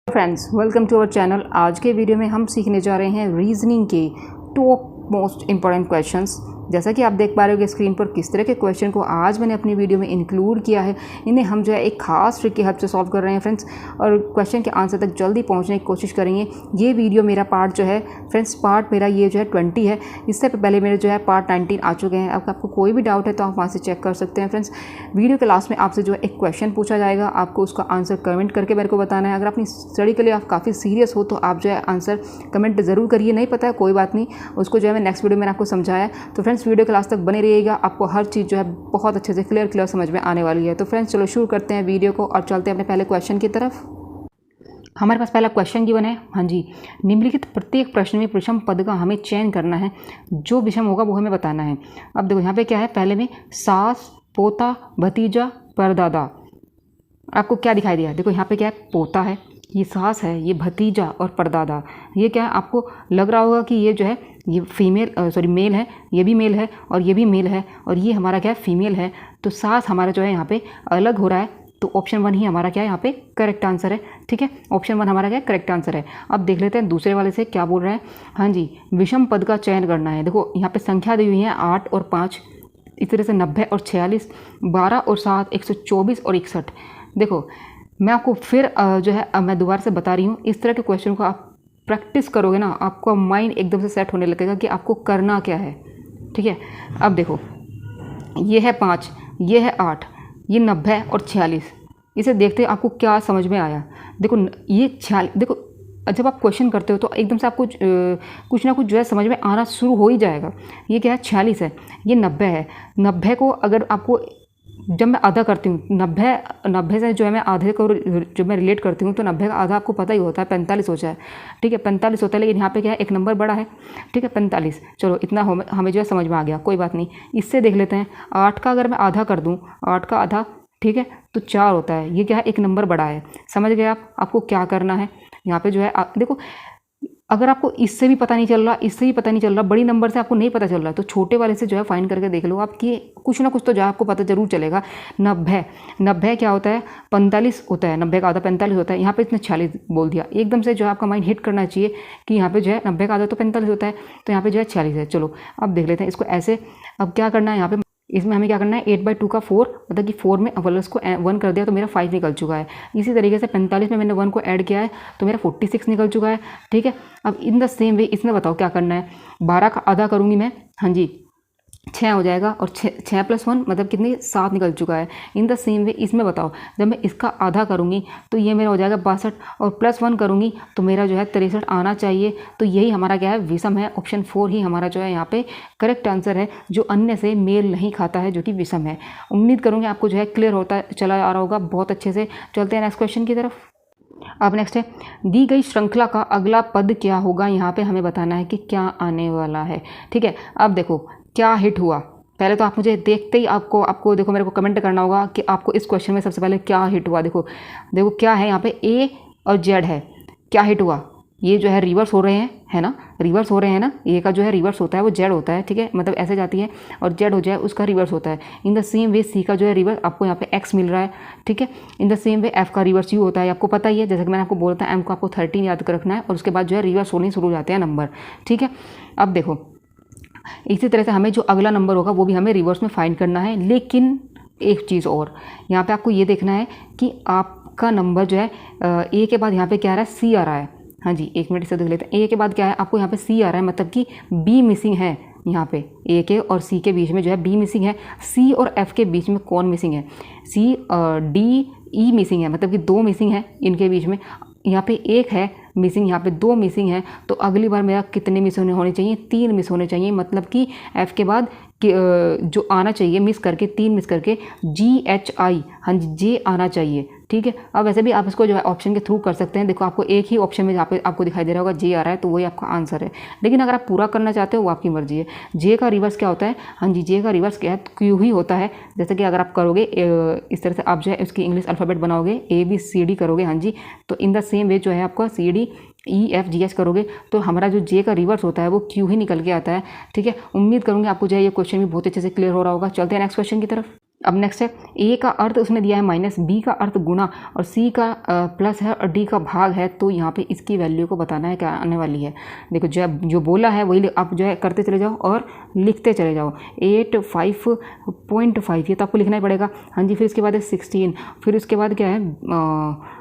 Friends, welcome to our channel. आज के video में हम सीखने जा रहे हैं रीजनिंग के टॉप मोस्ट इंपॉर्टेंट क्वेश्चंस। जैसा कि आप देख पा रहे हो कि स्क्रीन पर किस तरह के क्वेश्चन को आज मैंने अपनी वीडियो में इंक्लूड किया है। इन्हें हम जो है एक खास ट्रिक की हेल्प से सॉल्व कर रहे हैं फ्रेंड्स, और क्वेश्चन के आंसर तक जल्दी पहुंचने की कोशिश करेंगे। ये वीडियो मेरा पार्ट जो है फ्रेंड्स, पार्ट मेरा ये जो है 20 है। इससे पहले मेरे जो है पार्ट 19 आ चुके हैं। अब आपको कोई भी डाउट है तो आप वहाँ से चेक कर सकते हैं फ्रेंड्स। वीडियो के लास्ट में आपसे जो है एक क्वेश्चन पूछा जाएगा, आपको उसका आंसर कमेंट करके मेरे को बताना है। अगर अपनी स्टडी के लिए आप काफ़ी सीरियस हो तो आप जो है आंसर कमेंट ज़रूर करिए। नहीं पता है कोई बात नहीं, उसको जो है मैं नेक्स्ट वीडियो में आपको समझाया। तो फ्रेंड्स, वीडियो के लास्ट तक बने रहिएगा, आपको हर चीज़ जो है बहुत अच्छे से क्लियर समझ में आने वाली है। तो फ्रेंड्स चलो शुरू करते हैं वीडियो को और चलते हैं अपने पहले क्वेश्चन की तरफ। हमारे पास पहला क्वेश्चन गिवन है। हाँ जी, निम्नलिखित प्रत्येक प्रश्न में विषम पद का हमें चयन करना है। जो विषम होगा वो हमें बताना है। अब देखो यहाँ पे क्या है, पहले में सास, पोता, भतीजा, परदादा। आपको क्या दिखाई दिया? देखो यहाँ पे क्या है, पोता है, ये सास है, ये भतीजा और परदादा। ये क्या है, आपको लग रहा होगा कि ये जो है ये मेल है, ये भी मेल है और ये भी मेल है, और ये हमारा क्या है, फीमेल है। तो सास हमारा जो है यहाँ पे अलग हो रहा है, तो ऑप्शन 1 ही हमारा क्या है यहाँ पे करेक्ट आंसर है। ठीक है, ऑप्शन 1 हमारा क्या है, करेक्ट आंसर है। अब देख लेते हैं दूसरे वाले से क्या बोल रहा है। हाँ जी, विषम पद का चयन करना है। देखो यहाँ पे संख्या दी हुई है 8 और 5, इस तरह से 90 और 46, 12 और 7, 124 और 61। देखो मैं आपको फिर जो है मैं दोबारा से बता रही हूँ, इस तरह के क्वेश्चन को आप प्रैक्टिस करोगे ना, आपका माइंड एकदम से सेट होने लगेगा कि आपको करना क्या है। ठीक है, अब देखो ये है 5, ये है 8, ये 90 और 46। इसे देखते आपको क्या समझ में आया? देखो ये 46, देखो जब आप क्वेश्चन करते हो तो एकदम से आपको कुछ ना कुछ जो है समझ में आना शुरू हो ही जाएगा। ये क्या है, 46 है, ये 90 है। 90 को अगर आपको जब मैं आधा करती हूँ, 90 से जो है मैं आधे को जब मैं रिलेट करती हूँ तो 90 का आधा आपको पता ही होता है 45 होता है। ठीक है, 45 होता है, लेकिन यहाँ पे क्या है, एक नंबर बड़ा है। ठीक है, 45। चलो इतना हमें जो है समझ में आ गया, कोई बात नहीं। इससे देख लेते हैं 8 का अगर मैं आधा कर दूँ, 8 का आधा, ठीक है, तो 4 होता है। ये क्या है, एक नंबर बड़ा है। समझ गए आप? आपको क्या करना है यहाँ पे जो है, देखो अगर आपको इससे भी पता नहीं चल रहा, इससे भी पता नहीं चल रहा, बड़ी नंबर से आपको नहीं पता चल रहा, तो छोटे वाले से जो है फाइंड करके देख लो आप, कि कुछ ना कुछ तो जो है आपको पता जरूर चलेगा। 90 क्या होता है, 45 होता है। 90 का आधा 45 होता है। यहाँ पे इसने 46 बोल दिया, एकदम से जो है आपका माइंड हिट करना चाहिए कि यहाँ पे जो है 90 का आधा तो 45 होता है, तो यहाँ पे जो है 46 है। चलो अब देख लेते हैं इसको ऐसे। अब क्या करना है यहाँ पे, इसमें हमें क्या करना है, 8/2 का 4, मतलब कि 4 में अगर उसको 1 कर दिया तो मेरा 5 निकल चुका है। इसी तरीके से 45 में मैंने 1 को ऐड किया है तो मेरा 46 निकल चुका है। ठीक है, अब इन द सेम वे इसमें बताओ क्या करना है। 12 का आधा करूँगी मैं, हाँ जी 6 हो जाएगा, और 6 + 1 मतलब कितनी, 7 निकल चुका है। इन द सेम वे इसमें बताओ, जब मैं इसका आधा करूँगी तो ये मेरा हो जाएगा 62, और +1 करूँगी तो मेरा जो है 63 आना चाहिए। तो यही हमारा क्या है, विषम है। ऑप्शन 4 ही हमारा जो है यहाँ पे करेक्ट आंसर है, जो अन्य से मेल नहीं खाता है, जो कि विषम है। उम्मीद करूँगी आपको जो है क्लियर होता चला आ रहा होगा बहुत अच्छे से। चलते हैं नेक्स्ट क्वेश्चन की तरफ। अब नेक्स्ट है, दी गई श्रृंखला का अगला पद क्या होगा। यहाँ पे हमें बताना है कि क्या आने वाला है। ठीक है, अब देखो क्या हिट हुआ। पहले तो आप मुझे देखते ही आपको देखो मेरे को कमेंट करना होगा कि आपको इस क्वेश्चन में सबसे पहले क्या हिट हुआ। देखो क्या है यहाँ पे, ए और जेड है। क्या हिट हुआ, ये जो है रिवर्स हो रहे हैं, है ना, रिवर्स हो रहे हैं ना। ए का जो है रिवर्स होता है वो जेड होता है। ठीक है, मतलब ऐसे जाती है और जेड हो जाए उसका रिवर्स होता है। इन द सेम वे सी का जो है रिवर्स आपको यहाँ पे एक्स मिल रहा है। ठीक है, in the same way F का रिवर्स यू होता है, आपको पता ही है। जैसे कि मैंने आपको बोला था, एम को आपको 13 याद कर रखना है, और उसके बाद जो है रिवर्स होने शुरू हो जाते हैं नंबर। ठीक है, अब देखो इसी तरह से हमें जो अगला नंबर होगा वो भी हमें रिवर्स में फाइंड करना है। लेकिन एक चीज़ और, यहाँ पे आपको ये देखना है कि आपका नंबर जो है ए के बाद यहाँ पे क्या आ रहा है, सी आ रहा है। हाँ जी, एक मिनट से देख लेते हैं। ए के बाद क्या है, आपको यहाँ पे सी आ रहा है, मतलब कि बी मिसिंग है। यहाँ पे ए के और सी के बीच में जो है बी मिसिंग है। सी और एफ के बीच में कौन मिसिंग है, सी डी ई मिसिंग है, मतलब कि 2 मिसिंग है इनके बीच में। यहाँ पे 1 है मिसिंग, यहाँ पे 2 मिसिंग है। तो अगली बार मेरा कितने मिस होने चाहिए, 3 मिस होने चाहिए। मतलब कि एफ के बाद जो आना चाहिए मिस करके, 3 मिस करके GHI, हाँ जी जे आना चाहिए। ठीक है, अब वैसे भी आप इसको जो है ऑप्शन के थ्रू कर सकते हैं। देखो आपको एक ही ऑप्शन में जहाँ पे आपको दिखाई दे रहा होगा जे आ रहा है, तो वही आपका आंसर है। लेकिन अगर आप पूरा करना चाहते हो वो आपकी मर्जी है। जे का रिवर्स क्या होता है, हाँ जी जे का रिवर्स क्या है, क्यू ही होता है। जैसे कि अगर आप करोगे इस तरह से, आप जो है इसकी इंग्लिश अल्फ़ाबेट बनाओगे, ABCD करोगे, हाँ जी, तो इन द सेम वे जो है आपका CDEFGH करोगे तो हमारा जो जे का रिवर्स होता है वो क्यू ही निकल के आता है। ठीक है, उम्मीद करूँगी आपको जो है ये क्वेश्चन भी बहुत अच्छे से क्लियर हो रहा होगा। चलते हैं नेक्स्ट क्वेश्चन की तरफ। अब नेक्स्ट है, ए का अर्थ उसने दिया है माइनस, बी का अर्थ गुणा और सी का प्लस है और डी का भाग है। तो यहाँ पे इसकी वैल्यू को बताना है क्या आने वाली है। देखो जो बोला है वही आप जो है करते चले जाओ और लिखते चले जाओ। 85.5 ये तो आपको लिखना ही पड़ेगा। हाँ जी, फिर इसके बाद है 16, फिर इसके बाद क्या है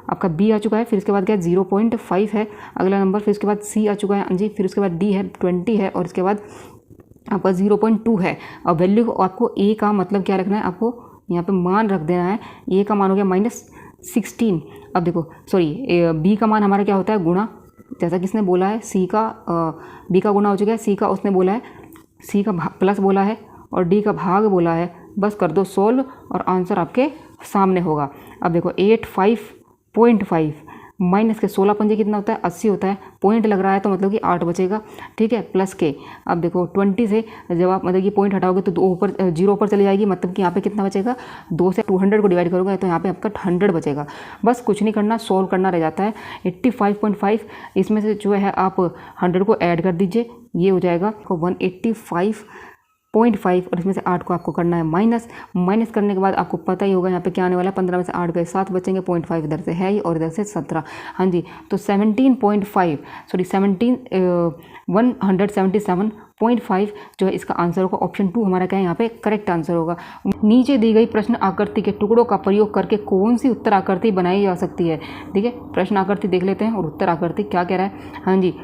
आपका बी आ चुका है, फिर इसके बाद क्या है 0.5 है अगला नंबर, फिर इसके बाद सी आ चुका है। हाँ जी, फिर उसके बाद डी है 20 है और इसके बाद आपका 0.2 है। और वैल्यू को आपको ए का मतलब क्या रखना है, आपको यहाँ पे मान रख देना है। ए का मान हो गया -16। अब देखो सॉरी बी का मान हमारा क्या होता है गुणा, जैसा किसने बोला है सी का बी का गुणा हो चुका है, सी का उसने बोला है सी का प्लस बोला है और डी का भाग बोला है। बस कर दो सोल्व और आंसर आपके सामने होगा। अब देखो 85.5 माइनस के 16 पंजे कितना होता है 80 होता है, पॉइंट लग रहा है तो मतलब कि 8 बचेगा, ठीक है, प्लस के। अब देखो 20 से जब आप मतलब कि पॉइंट हटाओगे तो 2 ऊपर 0 ऊपर चली जाएगी, मतलब कि यहाँ पे कितना बचेगा 2 से 200 को डिवाइड करोगे तो यहाँ पे आपका 100 बचेगा। बस कुछ नहीं करना, सोल्व करना रह जाता है। 85.5 इसमें से जो है आप 100 को ऐड कर दीजिए, ये हो जाएगा 185.5 और इसमें से 8 को आपको करना है माइनस करने के बाद आपको पता ही होगा यहाँ पे क्या आने वाला है। 15 में से 8 गए 7 बचेंगे, 0.5 इधर से है ही और इधर से 17। हाँ जी, तो 177.5 जो है इसका आंसर होगा। ऑप्शन 2 हमारा क्या है यहाँ पे करेक्ट आंसर होगा। नीचे दी गई प्रश्न आकृति के टुकड़ों का प्रयोग करके कौन सी उत्तर आकृति बनाई जा सकती है। ठीक है, प्रश्न आकृति देख लेते हैं और उत्तर आकृति क्या कह रहा है। हाँ जी,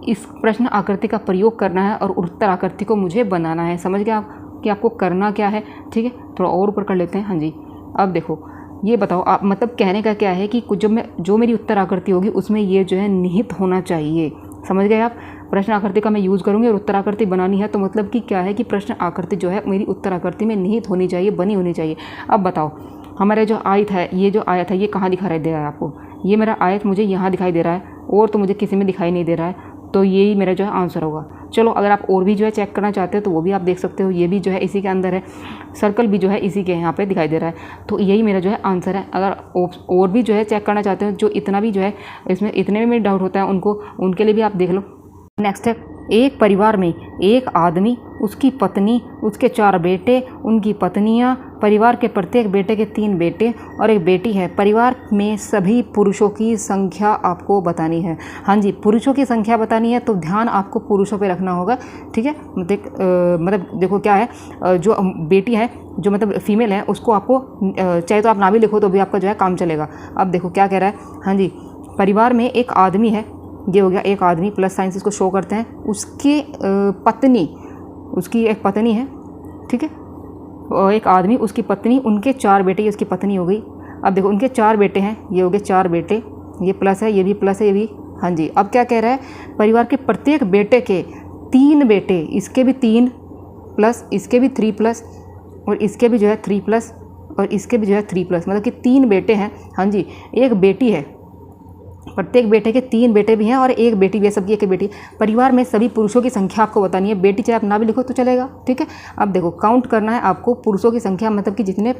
इस प्रश्न आकृति का प्रयोग करना है और उत्तर आकृति को मुझे बनाना है। समझ गए आप कि आपको करना क्या है। ठीक है, थोड़ा और ऊपर कर लेते हैं। हाँ जी, अब देखो ये बताओ आप, मतलब कहने का क्या है कि कुछ जो मेरी उत्तर आकृति होगी उसमें ये जो है निहित होना चाहिए। समझ गए आप, प्रश्न आकृति का मैं यूज़ करूँगी और उत्तर आकृति बनानी है तो मतलब कि क्या है कि प्रश्न आकृति जो है मेरी उत्तर आकृति में निहित होनी चाहिए, बनी होनी चाहिए। अब बताओ हमारा जो आयत है, ये जो आयत है ये कहाँ दिखाई दे रहा है आपको, ये मेरा आयत मुझे यहाँ दिखाई दे रहा है और तो मुझे किसी में दिखाई नहीं दे रहा है, तो यही मेरा जो है आंसर होगा। चलो अगर आप और भी जो है चेक करना चाहते हो तो वो भी आप देख सकते हो, ये भी जो है इसी के अंदर है, सर्कल भी जो है इसी के यहाँ पे दिखाई दे रहा है, तो यही मेरा जो है आंसर है। अगर और भी जो है चेक करना चाहते हो, जो इतना भी जो है इसमें इतने में डाउट होता है उनके लिए भी आप देख लो। नेक्स्ट है, एक परिवार में एक आदमी, उसकी पत्नी, उसके 4 बेटे, उनकी पत्नियां, परिवार के प्रत्येक बेटे के 3 बेटे और एक बेटी है। परिवार में सभी पुरुषों की संख्या आपको बतानी है। हाँ जी, पुरुषों की संख्या बतानी है तो ध्यान आपको पुरुषों पे रखना होगा। ठीक है, मतलब देखो क्या है, जो बेटी है जो मतलब फीमेल है उसको आपको चाहे तो आप ना भी लिखो तो भी आपका जो है काम चलेगा। अब देखो क्या कह रहा है। हाँ जी, परिवार में एक आदमी है, ये हो गया एक आदमी, प्लस साइंस इसको शो करते हैं। उसके पत्नी, उसकी एक पत्नी है, ठीक है, और एक आदमी, उसकी पत्नी, उनके 4 बेटे, ये उसकी पत्नी हो गई। अब देखो उनके 4 बेटे हैं, ये हो गए 4 बेटे, ये प्लस है, ये भी प्लस है, ये भी। हाँ जी, अब क्या कह रहा है, परिवार के प्रत्येक बेटे के 3 बेटे, इसके भी 3 प्लस, इसके भी 3 प्लस और इसके भी जो है 3 प्लस और इसके भी जो है 3 प्लस, मतलब कि 3 बेटे हैं। हाँ जी, एक बेटी है, प्रत्येक बेटे के 3 बेटे भी हैं और एक बेटी भी है, सबकी एक बेटी। परिवार में सभी पुरुषों की संख्या आपको बतानी है। बेटी चाहे आप ना भी लिखो तो चलेगा। ठीक है, अब देखो काउंट करना है आपको पुरुषों की संख्या, मतलब कि जितने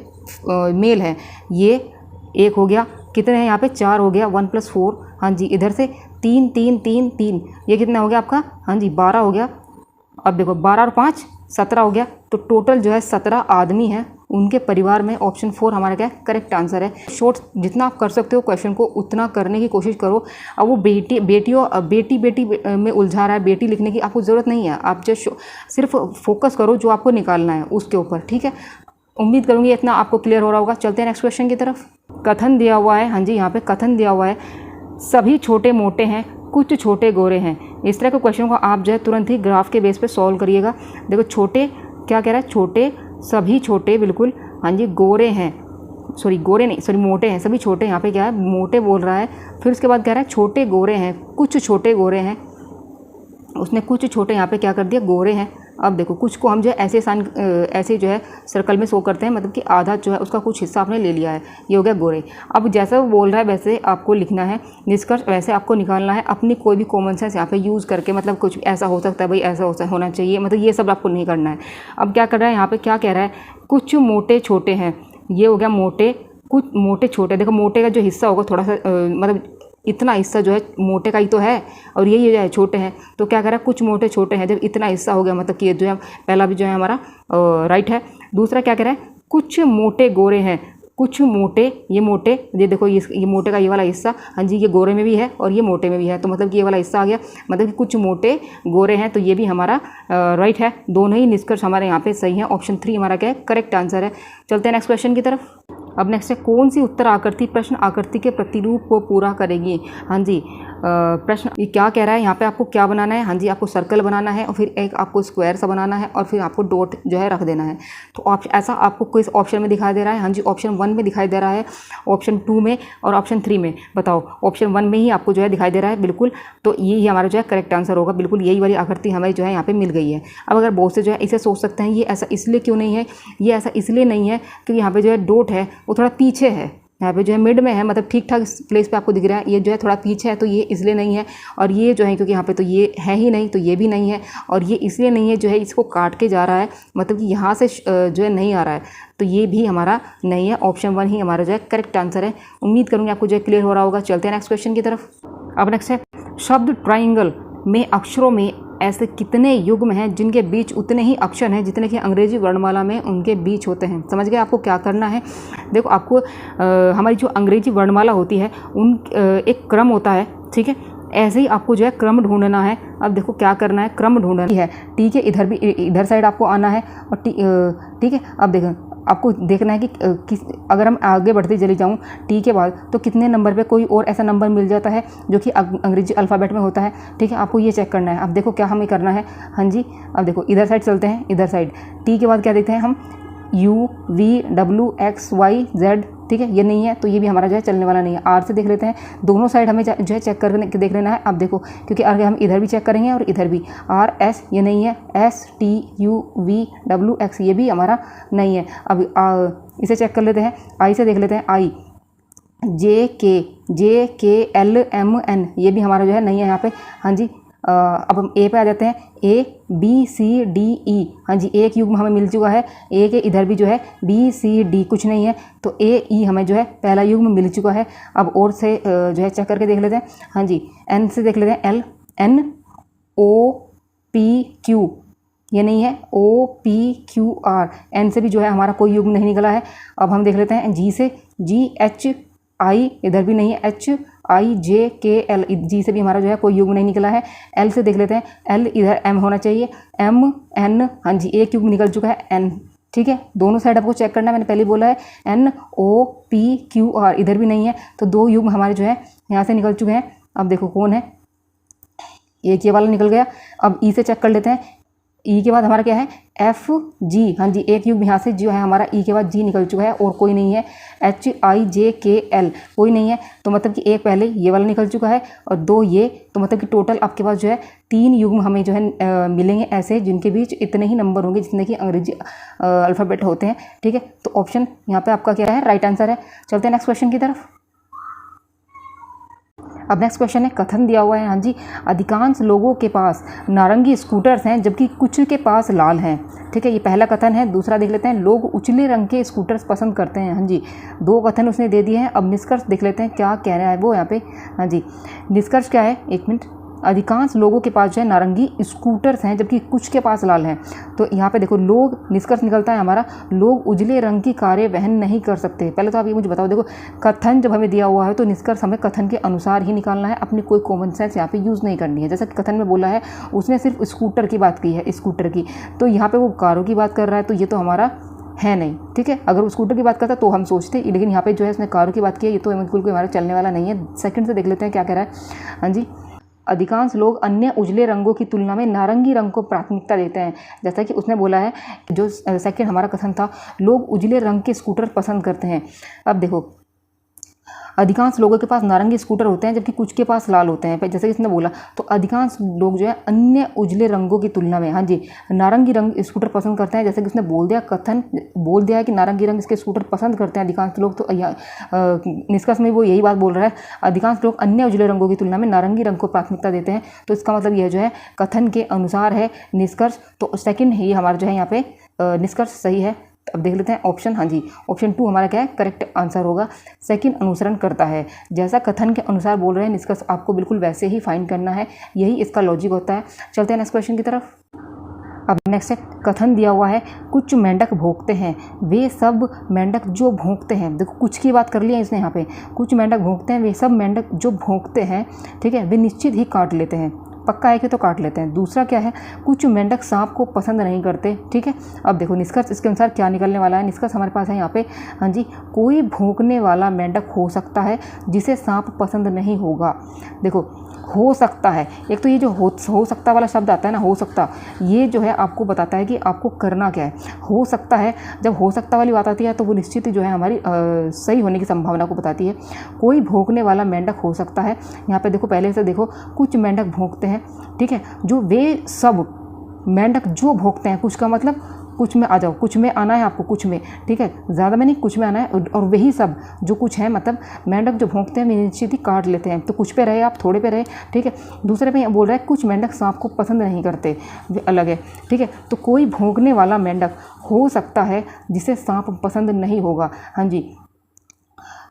मेल हैं। ये एक हो गया, कितने हैं यहाँ पे 4 हो गया, 1 + 4। हाँ जी, इधर से 3 3 3 3, ये कितना हो गया आपका, हाँ जी 12 हो गया। अब देखो 12 और 5 17 हो गया, तो टोटल जो है 17 आदमी हैं उनके परिवार में। ऑप्शन 4 हमारा क्या है करेक्ट आंसर है। शॉर्ट जितना आप कर सकते हो क्वेश्चन को उतना करने की कोशिश करो। अब वो बेटी में उलझा रहा है, बेटी लिखने की आपको ज़रूरत नहीं है। आप जो सिर्फ फोकस करो जो आपको निकालना है उसके ऊपर। ठीक है, उम्मीद करूँगी इतना आपको क्लियर हो रहा होगा। चलते हैं नेक्स्ट क्वेश्चन की तरफ। कथन दिया हुआ है, हाँ जी यहाँ पे कथन दिया हुआ है, सभी छोटे मोटे हैं, कुछ छोटे गोरे हैं। इस तरह के क्वेश्चन को आप जो है तुरंत ही ग्राफ के बेस पे सॉल्व करिएगा। देखो छोटे क्या कह रहा है, छोटे, सभी छोटे, बिल्कुल। हाँ जी, गोरे हैं, सॉरी गोरे नहीं, सॉरी मोटे हैं, सभी छोटे, यहाँ पे क्या है मोटे बोल रहा है। फिर उसके बाद कह रहा है छोटे गोरे हैं, कुछ छोटे गोरे हैं। उसने कुछ छोटे यहाँ पे क्या कर दिया, गोरे हैं। अब देखो कुछ को हम जो है ऐसे जो है सर्कल में शो करते हैं, मतलब कि आधा जो है उसका कुछ हिस्सा आपने ले लिया है, ये हो गया गोरे। अब जैसा वो बोल रहा है वैसे आपको लिखना है, निष्कर्ष वैसे आपको निकालना है, अपनी कोई भी कॉमन सेंस यहाँ पे यूज़ करके। मतलब कुछ ऐसा हो सकता है भाई, ऐसा होना चाहिए, मतलब ये सब आपको नहीं करना है। अब क्या कर रहा है यहाँ पे, क्या कह रहा है, कुछ मोटे छोटे हैं, ये हो गया मोटे, कुछ मोटे छोटे। देखो मोटे का जो हिस्सा होगा थोड़ा सा मतलब इतना हिस्सा जो है मोटे का ही तो है और ये जो है छोटे हैं, तो क्या कह रहा है कुछ मोटे छोटे हैं। जब इतना हिस्सा हो गया मतलब कि ये जो है पहला भी जो है हमारा राइट है। दूसरा क्या कह रहा है, कुछ मोटे गोरे हैं, कुछ मोटे, ये देखो ये मोटे का ये वाला हिस्सा, हाँ जी, ये गोरे में भी है और ये मोटे में भी है, तो मतलब कि ये वाला हिस्सा आ गया, मतलब कि कुछ मोटे गोरे हैं, तो ये भी हमारा राइट है। दोनों ही निष्कर्ष हमारे यहाँ पे सही है। ऑप्शन 3 हमारा क्या है, करेक्ट आंसर है। चलते हैं नेक्स्ट क्वेश्चन की तरफ। अब नेक्स्ट है, कौन सी उत्तर आकृति प्रश्न आकृति के प्रतिरूप को पूरा करेगी। हाँ जी, प्रश्न ये क्या कह रहा है, यहाँ पे आपको क्या बनाना है, हाँ जी, आपको सर्कल बनाना है और फिर एक आपको स्क्वायर सा बनाना है और फिर आपको डॉट जो है रख देना है। तो ऐसा आपको किस ऑप्शन में दिखाई दे रहा है, हाँ जी, ऑप्शन 1 में दिखाई दे रहा है, ऑप्शन 2 में और ऑप्शन 3 में। बताओ, ऑप्शन 1 में ही आपको जो है दिखाई दे रहा है, बिल्कुल, तो यही हमारा जो है करेक्ट आंसर होगा। बिल्कुल यही वाली आकृति हमें जो है यहाँ पे मिल गई है। अब अगर बहुत से जो है इसे सोच सकते हैं, ये ऐसा इसलिए क्यों नहीं है, ये ऐसा इसलिए नहीं है क्योंकि यहाँ पे जो है डॉट है वो थोड़ा पीछे है, यहाँ पे जो है मिड में है, मतलब ठीक ठाक प्लेस पे आपको दिख रहा है, ये जो है थोड़ा पीछे है, तो ये इसलिए नहीं है। और ये जो है क्योंकि यहाँ पे तो ये है ही नहीं, तो ये भी नहीं है। और ये इसलिए नहीं है, जो है इसको काट के जा रहा है, मतलब कि यहाँ से जो है नहीं आ रहा है, तो ये भी हमारा नहीं है। ऑप्शन 1 ही हमारा जो है करेक्ट आंसर है। उम्मीद करूँगी आपको जो है क्लियर हो रहा होगा। चलते हैं नेक्स्ट क्वेश्चन की तरफ। अब नेक्स्ट है, शब्द ट्राइंगल में अक्षरों में ऐसे कितने युग्म हैं जिनके बीच उतने ही अक्षर हैं जितने कि अंग्रेजी वर्णमाला में उनके बीच होते हैं। समझ गए आपको क्या करना है। देखो, आपको हमारी जो अंग्रेजी वर्णमाला होती है उन एक क्रम होता है, ठीक है, ऐसे ही आपको जो है क्रम ढूंढना है। अब देखो क्या करना है, क्रम ढूंढना है, ठीक है, इधर भी इधर साइड आपको आना है और ठीक है। अब देखो, आपको देखना है कि अगर हम आगे बढ़ते चले जाऊँ टी के बाद तो कितने नंबर पे कोई और ऐसा नंबर मिल जाता है जो कि अंग्रेजी अल्फ़ाबेट में होता है, ठीक है, आपको ये चेक करना है। अब देखो क्या हमें करना है, हाँ जी, अब देखो इधर साइड चलते हैं, इधर साइड टी के बाद क्या देखते हैं हम, UVXYZ, ठीक है, ये नहीं है तो ये भी हमारा जो है चलने वाला नहीं है। आर से देख लेते हैं, दोनों साइड हमें जो है चेक करके देख लेना है। अब देखो, क्योंकि आगे हम इधर भी चेक करेंगे और इधर भी, RS ये नहीं है, STUVWX ये भी हमारा नहीं है। अब इसे चेक कर लेते हैं, आई से देख लेते हैं, आई, JKLMN ये भी हमारा जो है नहीं है यहाँ पे, हाँ जी। अब हम ए पे आ जाते हैं, ABCDE, हाँ जी, एक युग्म हमें मिल चुका है, ए के इधर भी जो है BCD कुछ नहीं है, तो AE हमें जो है पहला युग्म मिल चुका है। अब और से जो है चेक करके देख लेते हैं, हाँ जी, N से देख लेते हैं, LNOPQ ये नहीं है, OPQR, N से भी जो है हमारा कोई युग्म नहीं निकला है। अब हम देख लेते हैं G से, GHI इधर भी नहीं है, HIJKL जी से भी हमारा जो है कोई युग्म नहीं निकला है। L से देख लेते हैं, L इधर M होना चाहिए, MN, हाँ जी, एक युग्म निकल चुका है, N, ठीक है, दोनों साइड आपको चेक करना है, मैंने पहले बोला है, NOPQR इधर भी नहीं है, तो दो युग्म हमारे जो है यहाँ से निकल चुके हैं। अब देखो कौन है, एक ये वाला निकल गया। अब ई से चेक कर लेते हैं, ई के बाद हमारा क्या है, FG, हाँ जी, एक युग्म यहाँ से जो है हमारा ई के बाद जी निकल चुका है और कोई नहीं है, HIJKL कोई नहीं है, तो मतलब कि एक पहले ये वाला निकल चुका है और दो ये, तो मतलब कि टोटल आपके पास जो है 3 युग्म हमें जो है मिलेंगे ऐसे जिनके बीच इतने ही नंबर होंगे जितने कि अंग्रेजी अल्फ़ाबेट होते हैं, ठीक है। तो ऑप्शन यहाँ पे आपका क्या है, राइट आंसर है। चलते हैं नेक्स्ट क्वेश्चन की तरफ। अब नेक्स्ट क्वेश्चन है, कथन दिया हुआ है, हाँ जी, अधिकांश लोगों के पास नारंगी स्कूटर्स हैं जबकि कुछ के पास लाल हैं, ठीक है, ये पहला कथन है। दूसरा देख लेते हैं, लोग उजले रंग के स्कूटर्स पसंद करते हैं, हाँ जी, 2 कथन उसने दे दिए हैं। अब निष्कर्ष देख लेते हैं क्या कह रहा है वो यहाँ पे, हाँ जी, निष्कर्ष क्या है, एक मिनट, अधिकांश लोगों के पास जो है नारंगी स्कूटर्स हैं जबकि कुछ के पास लाल हैं। तो यहाँ पे देखो, लोग, निष्कर्ष निकलता है हमारा, लोग उजले रंग की कारें वहन नहीं कर सकते। पहले तो आप ये मुझे बताओ, देखो कथन जब हमें दिया हुआ है तो निष्कर्ष हमें कथन के अनुसार ही निकालना है, अपनी कोई कॉमन सेंस यहाँ पे यूज़ नहीं करनी है। जैसा कि कथन में बोला है, उसने सिर्फ स्कूटर की बात की है, स्कूटर की, तो यहाँ पर वो कारों की बात कर रहा है, तो ये तो हमारा है नहीं, ठीक है। अगर वो स्कूटर की बात करता तो हम सोचते, लेकिन यहाँ पे जो है उसने कारों की बात की है, ये तो बिल्कुल कोई हमारा चलने वाला नहीं है। सेकंड से देख लेते हैं क्या कह रहा है, हाँ जी, अधिकांश लोग अन्य उजले रंगों की तुलना में नारंगी रंग को प्राथमिकता देते हैं। जैसा कि उसने बोला है, जो सेकंड हमारा कथन था, लोग उजले रंग के स्कूटर पसंद करते हैं। अब देखो, अधिकांश लोगों के पास नारंगी स्कूटर होते हैं जबकि कुछ के पास लाल होते हैं, जैसे कि इसने बोला, तो अधिकांश लोग जो है अन्य उजले रंगों की तुलना में, हाँ जी, नारंगी रंग स्कूटर पसंद करते हैं। जैसे कि उसने बोल दिया, कथन बोल दिया है कि नारंगी रंग इसके स्कूटर पसंद करते हैं अधिकांश लोग, तो निष्कर्ष में वो यही बात बोल रहा है, अधिकांश लोग अन्य उजले रंगों की तुलना में नारंगी रंग को प्राथमिकता देते हैं। तो इसका मतलब यह जो है कथन के अनुसार है निष्कर्ष, तो सेकेंड ही हमारा जो है यहाँ पे निष्कर्ष सही है। अब देख लेते हैं ऑप्शन, हाँ जी, ऑप्शन 2 हमारा क्या है, करेक्ट आंसर होगा। सेकंड अनुसरण करता है, जैसा कथन के अनुसार बोल रहे हैं निष्कर्ष आपको बिल्कुल वैसे ही फाइंड करना है, यही इसका लॉजिक होता है। चलते हैं नेक्स्ट क्वेश्चन की तरफ। अब नेक्स्ट है कथन दिया हुआ है, कुछ मेंढक भौंकते हैं, वे सब मेंढक जो भौंकते हैं। देखो कुछ की बात कर लिया इसने यहाँ पे, कुछ मेंढक भौंकते हैं, वे सब मेंढक जो भौंकते हैं, ठीक है, वे निश्चित ही काट लेते हैं। पक्का है कि तो काट लेते हैं। दूसरा क्या है, कुछ मेंढक सांप को पसंद नहीं करते, ठीक है। अब देखो निष्कर्ष इसके अनुसार क्या निकलने वाला है। निष्कर्ष हमारे पास है यहाँ पे, हाँ जी, कोई भौंकने वाला मेंढक हो सकता है जिसे सांप पसंद नहीं होगा। देखो हो सकता है, एक तो ये जो हो सकता वाला शब्द आता है ना, हो सकता, ये जो है आपको बताता है कि आपको करना क्या है। हो सकता है, जब हो सकता वाली बात आती है तो वो निश्चित ही जो है हमारी सही होने की संभावना को बताती है। कोई भौंकने वाला मेंढक हो सकता है, यहाँ पे देखो पहले से देखो, कुछ मेंढक भौंकते हैं, ठीक है, जो वे सब मेंढक जो भौंकते हैं, कुछ का मतलब कुछ में आ जाओ, कुछ में आना है आपको, कुछ में, ठीक है, ज़्यादा में नहीं, कुछ में आना है। और वही सब जो कुछ है, मतलब मेंढक जो भौंकते हैं वे निश्चित ही काट लेते हैं। तो कुछ पे रहे आप, थोड़े पे रहे, ठीक है। दूसरे पे बोल रहा है कुछ मेंढक सांप को पसंद नहीं करते, वे अलग है, ठीक है। तो कोई भौंकने वाला मेंढक हो सकता है जिसे सांप पसंद नहीं होगा। हाँ जी,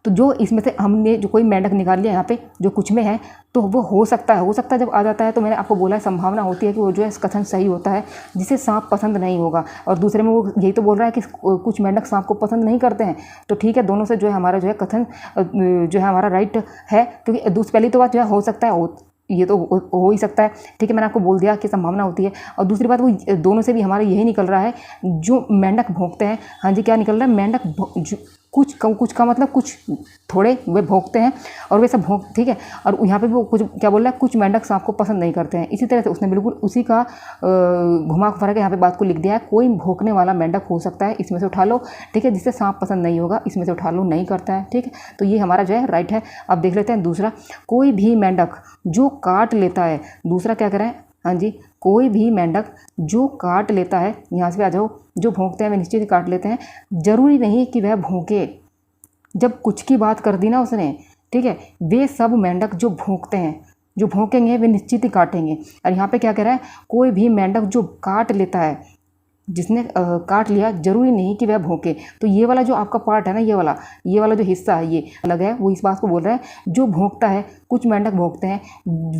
तो जो इसमें से हमने जो कोई मेंढक निकाल लिया यहाँ पे जो कुछ में है, तो वो हो सकता है। हो सकता है जब आ जाता है तो मैंने आपको बोला है संभावना होती है कि वो जो है कथन सही होता है, जिसे सांप पसंद नहीं होगा। और दूसरे में वो यही तो बोल रहा है कि कुछ मेंढक सांप को पसंद नहीं करते हैं। तो ठीक है, दोनों से जो है हमारा जो है कथन जो है हमारा राइट है, क्योंकि पहली तो बात जो है हो सकता है, ये तो हो ही सकता है, ठीक है, मैंने आपको बोल दिया कि संभावना होती है। और दूसरी बात वो दोनों से भी हमारा यही निकल रहा है, जो मेंढक भौंकते हैं, हाँ जी, क्या निकल रहा है, मेंढक कुछ का मतलब कुछ थोड़े वे भौंकते हैं और वे सब भौंक, ठीक है। और यहाँ पे वो कुछ क्या बोल रहा है, कुछ मेंढक सांप को पसंद नहीं करते हैं। इसी तरह से उसने बिल्कुल उसी का घुमा फिरा के यहाँ पे बात को लिख दिया है। कोई भौंकने वाला मेंढक हो सकता है, इसमें से उठा लो, ठीक है, जिससे सांप पसंद नहीं होगा, इसमें से उठा लो, नहीं करता है, ठीक है। तो ये हमारा जो है राइट है। अब देख लेते हैं दूसरा, कोई भी मेंढक जो काट लेता है। दूसरा क्या करें, हाँ जी, कोई भी मेंढक जो काट लेता है, यहाँ से आ जाओ, जो भौंकते हैं वे निश्चित ही काट लेते हैं। जरूरी नहीं कि वह भौंके, जब कुछ की बात कर दी ना उसने, ठीक है, वे सब मेंढक जो भौंकते हैं, जो भौंकेंगे वे निश्चित ही काटेंगे। और यहाँ पे क्या कह रहा है, कोई भी मेंढक जो काट लेता है, जिसने काट लिया, जरूरी नहीं कि वह भौंके। तो ये वाला जो आपका पार्ट है ना, ये वाला जो हिस्सा है, ये अलग है। वो इस बात को बोल रहा है, जो भौंकता है, कुछ मेंढक भौंकते हैं,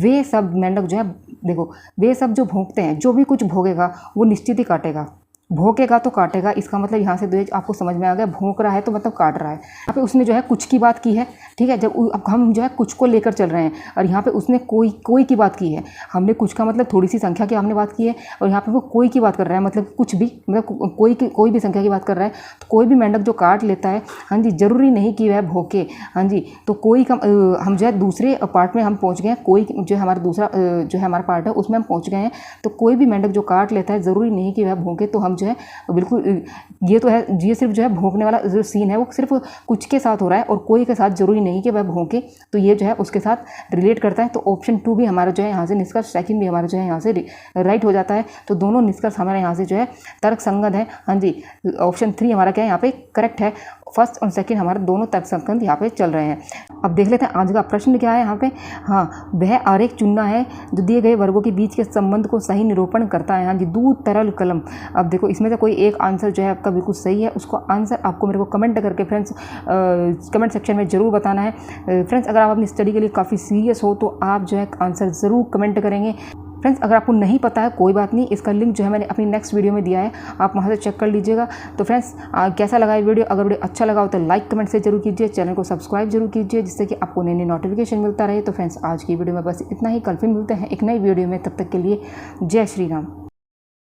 वे सब मेंढक जो है, देखो वे सब जो भौंकते हैं, जो भी कुछ भोगेगा वो निश्चित ही काटेगा। भौंकेगा तो काटेगा, इसका मतलब यहाँ से तो आपको समझ में आ गया, भौंक रहा है तो मतलब काट रहा है। यहाँ पे उसने जो है कुछ की बात की है, ठीक है, जब अब हम जो है कुछ को लेकर चल रहे हैं, और यहाँ पे उसने कोई की बात की है। हमने कुछ का मतलब थोड़ी सी संख्या की हमने बात की है, और यहाँ पे वो कोई की बात कर रहा है, मतलब कुछ भी, मतलब कोई भी संख्या की बात कर रहा है। तो कोई भी मेंढक जो काट लेता है, हाँ जी, जरूरी नहीं कि वह भौंके। हाँ जी, तो कोई का हम जो है दूसरे पार्ट में हम पहुँच गए हैं। कोई जो है हमारा दूसरा जो है हमारा पार्ट है उसमें हम पहुँच गए हैं। तो कोई भी मेंढक जो काट लेता है, ज़रूरी नहीं कि वह भौंके। तो हम जो है बिल्कुल, ये तो है, ये सिर्फ जो है भौंकने वाला जो सीन है वो सिर्फ कुछ के साथ हो रहा है और कोई के साथ जरूरी नहीं कि वह भौंके। तो ये जो है उसके साथ रिलेट करता है। तो ऑप्शन 2 भी हमारा जो है यहाँ से निष्कर्ष, सेकंड भी हमारा जो है यहाँ से राइट हो जाता है। तो दोनों निष्कर्ष हमारे यहाँ से जो है तर्क संगत है। हाँ जी, ऑप्शन 3 हमारा क्या है यहाँ पे करेक्ट है। फर्स्ट और सेकंड हमारे दोनों तर्क संगत यहाँ पे चल रहे हैं। अब देख लेते हैं आज का प्रश्न क्या है यहाँ पे। हाँ, वह आरेख चुनना है जो दिए गए वर्गों के बीच के संबंध को सही निरूपण करता है। हाँ जी, दूध, तरल, कलम। अब देखो इसमें से कोई एक आंसर जो है आपका बिल्कुल सही है, उसको आंसर आपको मेरे को कमेंट करके फ्रेंड्स कमेंट सेक्शन में ज़रूर बताना है। फ्रेंड्स अगर आप अपनी स्टडी के लिए काफ़ी सीरियस हो तो आप जो है आंसर ज़रूर कमेंट करेंगे। फ्रेंड्स अगर आपको नहीं पता है कोई बात नहीं, इसका लिंक जो है मैंने अपनी नेक्स्ट वीडियो में दिया है, आप वहाँ से चेक कर लीजिएगा। तो फ्रेंड्स कैसा लगा ये वीडियो, अगर वीडियो अच्छा लगा हो तो लाइक कमेंट से जरूर कीजिए, चैनल को सब्सक्राइब जरूर कीजिए जिससे कि आपको नई नई नोटिफिकेशन मिलता रहे। तो फ्रेंड्स आज की वीडियो में बस इतना ही, कल फिर मिलते हैं एक नई वीडियो में, तब तक के लिए जय श्री राम।